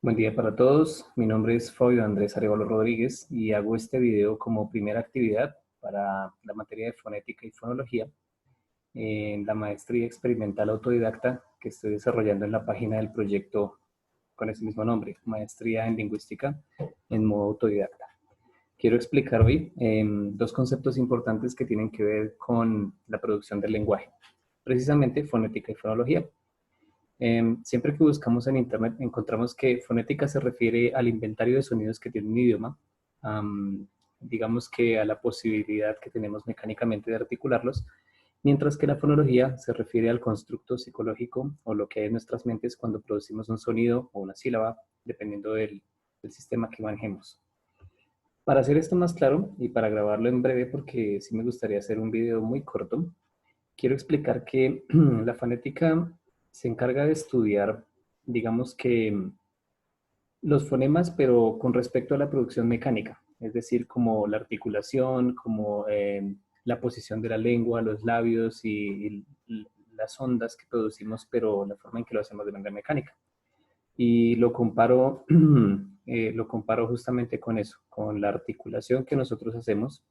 Buen día para todos. Mi nombre es Fabio Andrés Arevalo Rodríguez y hago este video como primera actividad para la materia de fonética y fonología en la maestría experimental autodidacta que estoy desarrollando en la página del proyecto con ese mismo nombre, Maestría en Lingüística en modo autodidacta. Quiero explicar hoy dos conceptos importantes que tienen que ver con la producción del lenguaje, precisamente fonética y fonología. Siempre que buscamos en Internet encontramos que fonética se refiere al inventario de sonidos que tiene un idioma, digamos que a la posibilidad que tenemos mecánicamente de articularlos, mientras que la fonología se refiere al constructo psicológico o lo que hay en nuestras mentes cuando producimos un sonido o una sílaba, dependiendo del sistema que manejemos. Para hacer esto más claro y para grabarlo en breve, porque sí me gustaría hacer un video muy corto, quiero explicar que la fonética se encarga de estudiar, digamos que los fonemas, pero con respecto a la producción mecánica, es decir, como la articulación, como la posición de la lengua, los labios y las ondas que producimos, pero la forma en que lo hacemos de manera mecánica. Y lo comparo justamente con eso, con la articulación que nosotros hacemos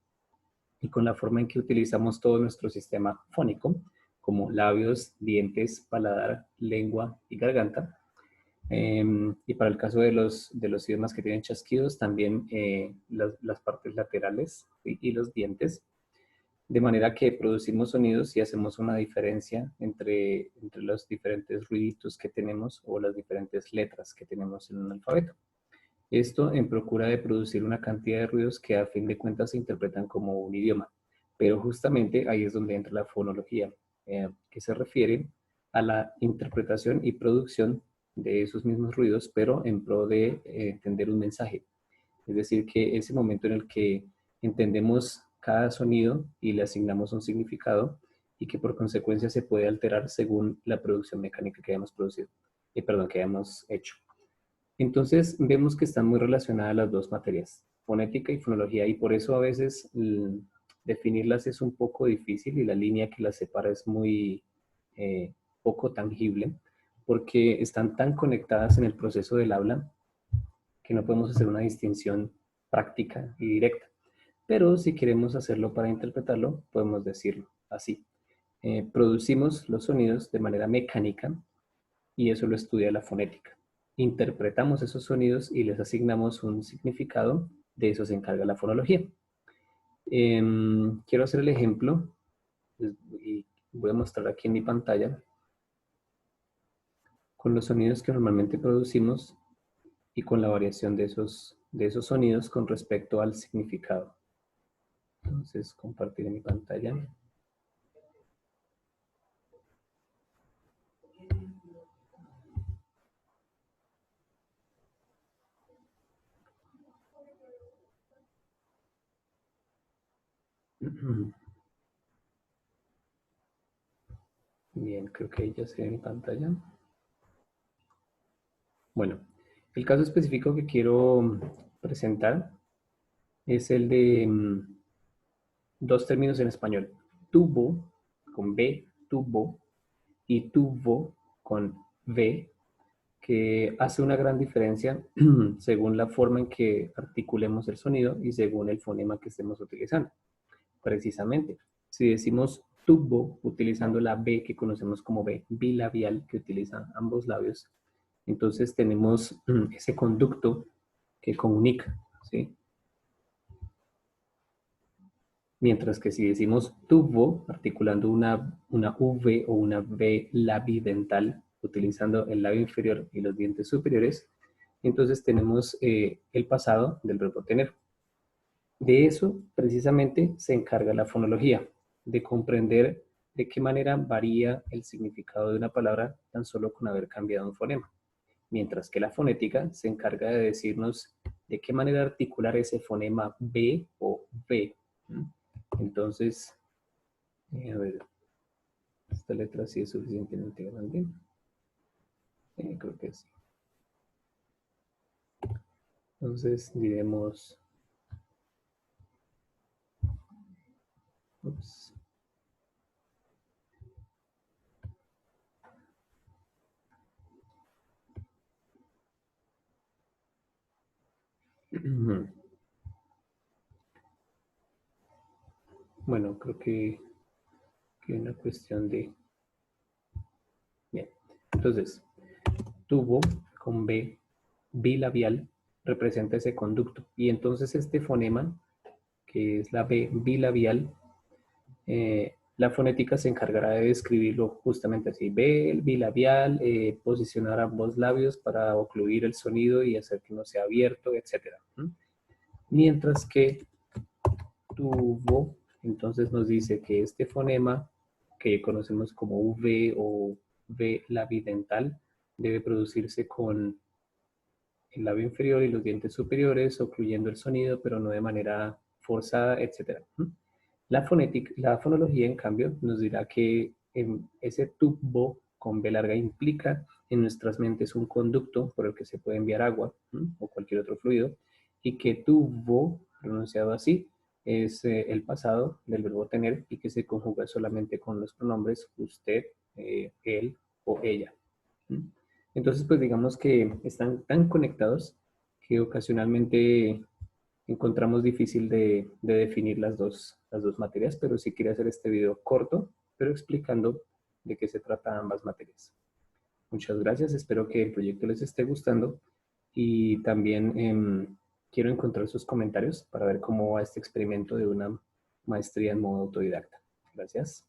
y con la forma en que utilizamos todo nuestro sistema fónico, como labios, dientes, paladar, lengua y garganta. Y para el caso de los idiomas que tienen chasquidos, también las partes laterales y los dientes, de manera que producimos sonidos y hacemos una diferencia entre los diferentes ruiditos que tenemos o las diferentes letras que tenemos en un alfabeto. Esto en procura de producir una cantidad de ruidos que a fin de cuentas se interpretan como un idioma. Pero justamente ahí es donde entra la fonología, que se refiere a la interpretación y producción de esos mismos ruidos, pero en pro de entender un mensaje. Es decir, que ese momento en el que entendemos cada sonido y le asignamos un significado y que por consecuencia se puede alterar según la producción mecánica que hayamos producido, que hayamos hecho. Entonces vemos que están muy relacionadas las dos materias, fonética y fonología, y por eso a veces definirlas es un poco difícil y la línea que las separa es muy eh, poco tangible, porque están tan conectadas en el proceso del habla que no podemos hacer una distinción práctica y directa. Pero si queremos hacerlo para interpretarlo, podemos decirlo así. Producimos los sonidos de manera mecánica y eso lo estudia la fonética. Interpretamos esos sonidos y les asignamos un significado, de eso se encarga la fonología. Quiero hacer el ejemplo y voy a mostrar aquí en mi pantalla con los sonidos que normalmente producimos y con la variación de esos sonidos con respecto al significado. Entonces, compartir mi pantalla. Bien, creo que ya se ve mi pantalla. Bueno, el caso específico que quiero presentar es el de dos términos en español. Tubo, con B, tubo, y tubo, con V, que hace una gran diferencia según la forma en que articulemos el sonido y según el fonema que estemos utilizando. Precisamente, si decimos tubo utilizando la B que conocemos como B bilabial, que utiliza ambos labios, entonces tenemos ese conducto que comunica, ¿sí? Mientras que si decimos tubo, articulando una V o una B labidental, utilizando el labio inferior y los dientes superiores, entonces tenemos el pasado del verbo tener. De eso precisamente se encarga la fonología, de comprender de qué manera varía el significado de una palabra tan solo con haber cambiado un fonema. Mientras que la fonética se encarga de decirnos de qué manera articular ese fonema B o V. Entonces, a ver, esta letra sí es suficientemente grande. Creo que sí. Entonces diremos, ups, Bueno, creo que una cuestión de... Bien, entonces, tubo con B, bilabial, representa ese conducto. Y entonces este fonema, que es la B bilabial, la fonética se encargará de describirlo justamente así. B, bilabial, posicionar ambos labios para ocluir el sonido y hacer que no sea abierto, etc. Mientras que tubo, entonces nos dice que este fonema, que conocemos como V o V labidental, debe producirse con el labio inferior y los dientes superiores, ocluyendo el sonido, pero no de manera forzada, etc. La fonética, la fonología, en cambio, nos dirá que ese tubo con B larga implica en nuestras mentes un conducto por el que se puede enviar agua o cualquier otro fluido, y que tuvo, pronunciado así, es el pasado del verbo tener y que se conjuga solamente con los pronombres usted, él o ella. Entonces, pues digamos que están tan conectados que ocasionalmente encontramos difícil de definir las dos materias, pero sí quería hacer este video corto, pero explicando de qué se trata ambas materias. Muchas gracias, espero que el proyecto les esté gustando y también quiero encontrar sus comentarios para ver cómo va este experimento de una maestría en modo autodidacta. Gracias.